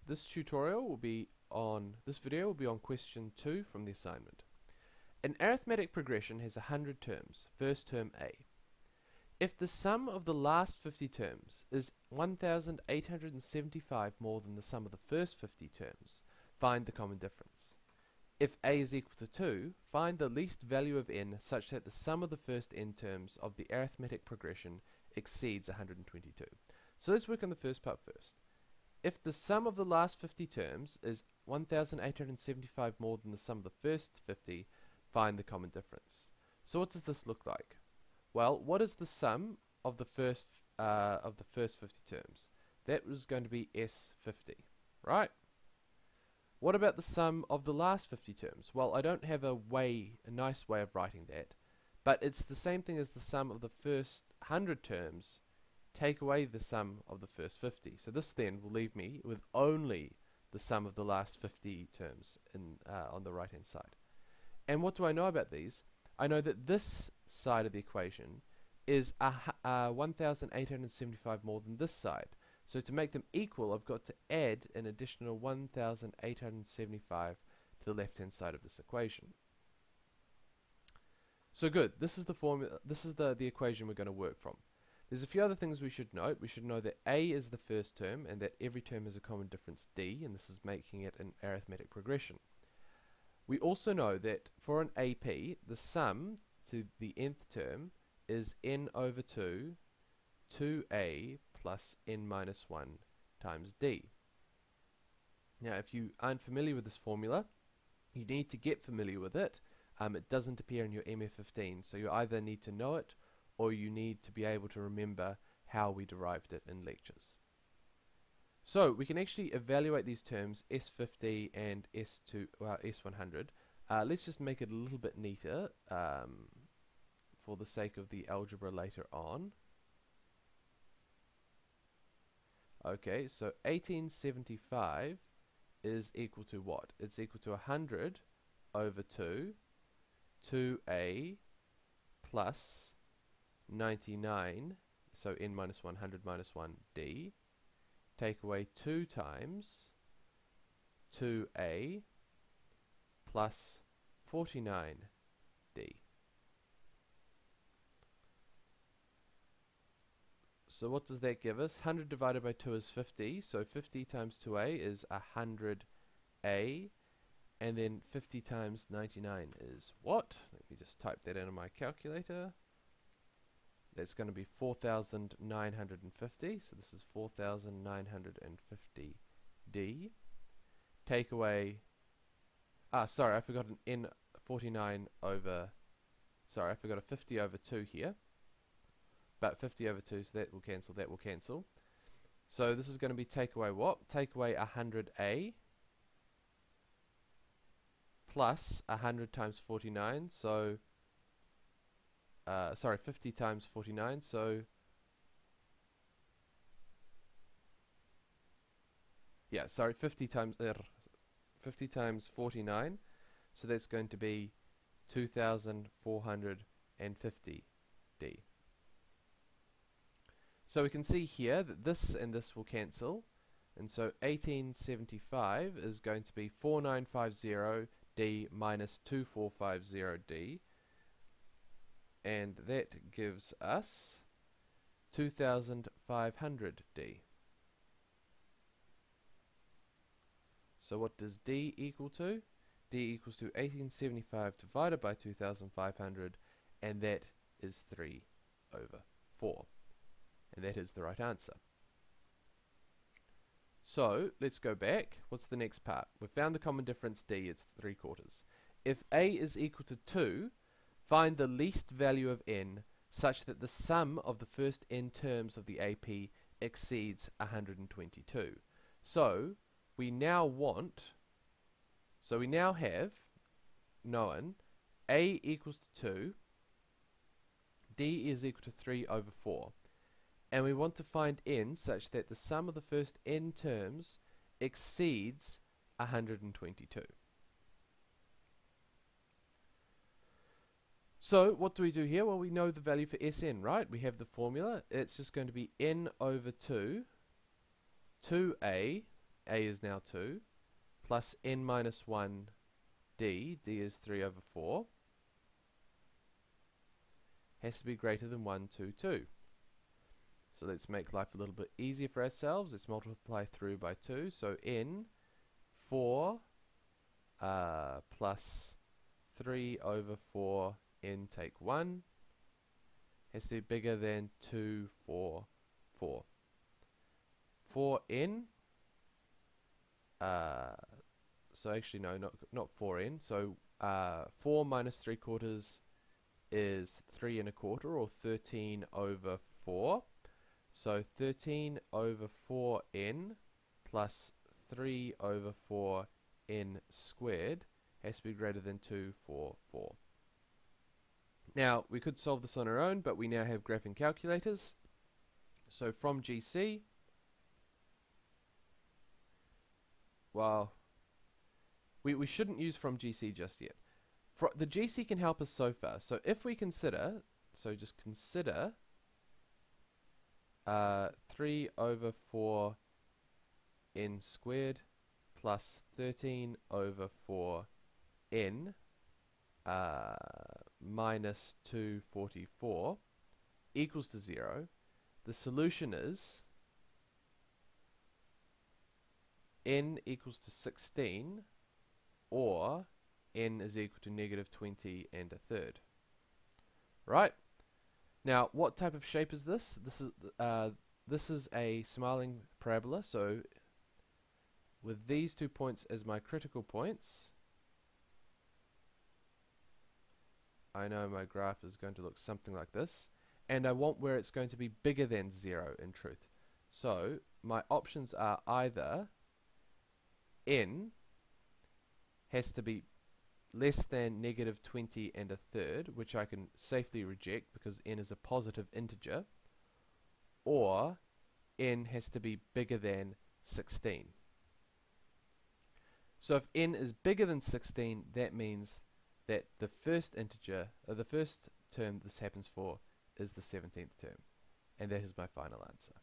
This video will be on question 2 from the assignment. An arithmetic progression has 100 terms, first term A. If the sum of the last 50 terms is 1,875 more than the sum of the first 50 terms, find the common difference. If A is equal to 2, find the least value of n such that the sum of the first n terms of the arithmetic progression exceeds 122. So let's work on the first part first. If the sum of the last 50 terms is 1,875 more than the sum of the first 50, find the common difference. So what does this look like? Well, what is the sum of the first 50 terms? That was going to be S50, right? What about the sum of the last 50 terms? Well, I don't have a nice way of writing that, but it's the same thing as the sum of the first 100 terms. Take away the sum of the first 50. So this then will leave me with only the sum of the last 50 terms on the right hand side. And what do I know about these? I know that this side of the equation is 1,875 more than this side. So to make them equal, I've got to add an additional 1,875 to the left hand side of this equation. So good, this is the formula, this is the equation we're going to work from. There's a few other things we should note. We should know that A is the first term and that every term has a common difference D, and this is making it an arithmetic progression. We also know that for an AP, the sum to the nth term is n over 2, 2a plus n minus 1 times d. Now, if you aren't familiar with this formula, you need to get familiar with it. It doesn't appear in your MF15, so you either need to know it or you need to be able to remember how we derived it in lectures. So we can actually evaluate these terms S50 and S100. Let's just make it a little bit neater for the sake of the algebra later on. Okay, so 1875 is equal to what? It's equal to 100 over 2, 2a plus 99, so n minus 100 minus 1 d, take away 2 times 2a plus 49 d. So what does that give us? 100 divided by 2 is 50, so 50 times 2a is 100a, and then 50 times 99 is what? Let me just type that into my calculator. That's going to be 4,950, so this is 4,950d. Take away, sorry, I forgot an n49 over, sorry, I forgot a 50 over 2 here. But 50 over 2, so that will cancel. So this is going to be take away what? Take away 100a plus 100 times 49, so sorry, 50 times 49, so yeah, sorry, 50 times 49, so that's going to be 2,450d. So we can see here that this and this will cancel, and so 1875 is going to be 4950d minus 2450d, and that gives us 2,500d. So what does d equal to? D equals to 1875 divided by 2,500, and that is 3 over 4. And that is the right answer. So let's go back. What's the next part? We've found the common difference d, it's 3/4. If a is equal to 2, find the least value of n such that the sum of the first n terms of the AP exceeds 122. So we now have known a equals to 2, d is equal to 3 over 4. And we want to find n such that the sum of the first n terms exceeds 122. So what do we do here? Well, we know the value for Sn, right? We have the formula. It's just going to be n over 2, 2a a is now 2, plus n minus 1 d, d is 3 over 4, has to be greater than 1, 2, 2. So let's make life a little bit easier for ourselves. Let's multiply through by 2. So n 4 plus 3 over 4 n take 1 has to be bigger than 2, 4, 4. For n, so actually no, not 4n. So 4 minus 3/4 is 3 1/4, or 13 over 4. So 13 over 4n plus 3 over 4n squared has to be greater than 2, 4, 4. Now, we could solve this on our own, but we now have graphing calculators. So from GC, well, we shouldn't use from GC just yet. The GC can help us so far. So if we consider, just consider 3 over 4 n squared plus 13 over 4 n minus 244 equals to 0. The solution is n equals to 16, or n is equal to negative 20 and a third. Right? Now, what type of shape is this? This is a smiling parabola. So with these 2 points as my critical points, I know my graph is going to look something like this, and I want where it's going to be bigger than 0 in truth. So my options are either n has to be less than negative 20 and a third, which I can safely reject because n is a positive integer, or n has to be bigger than 16. So if n is bigger than 16, that means that the first integer, or the first term this happens for, is the 17th term. And that is my final answer.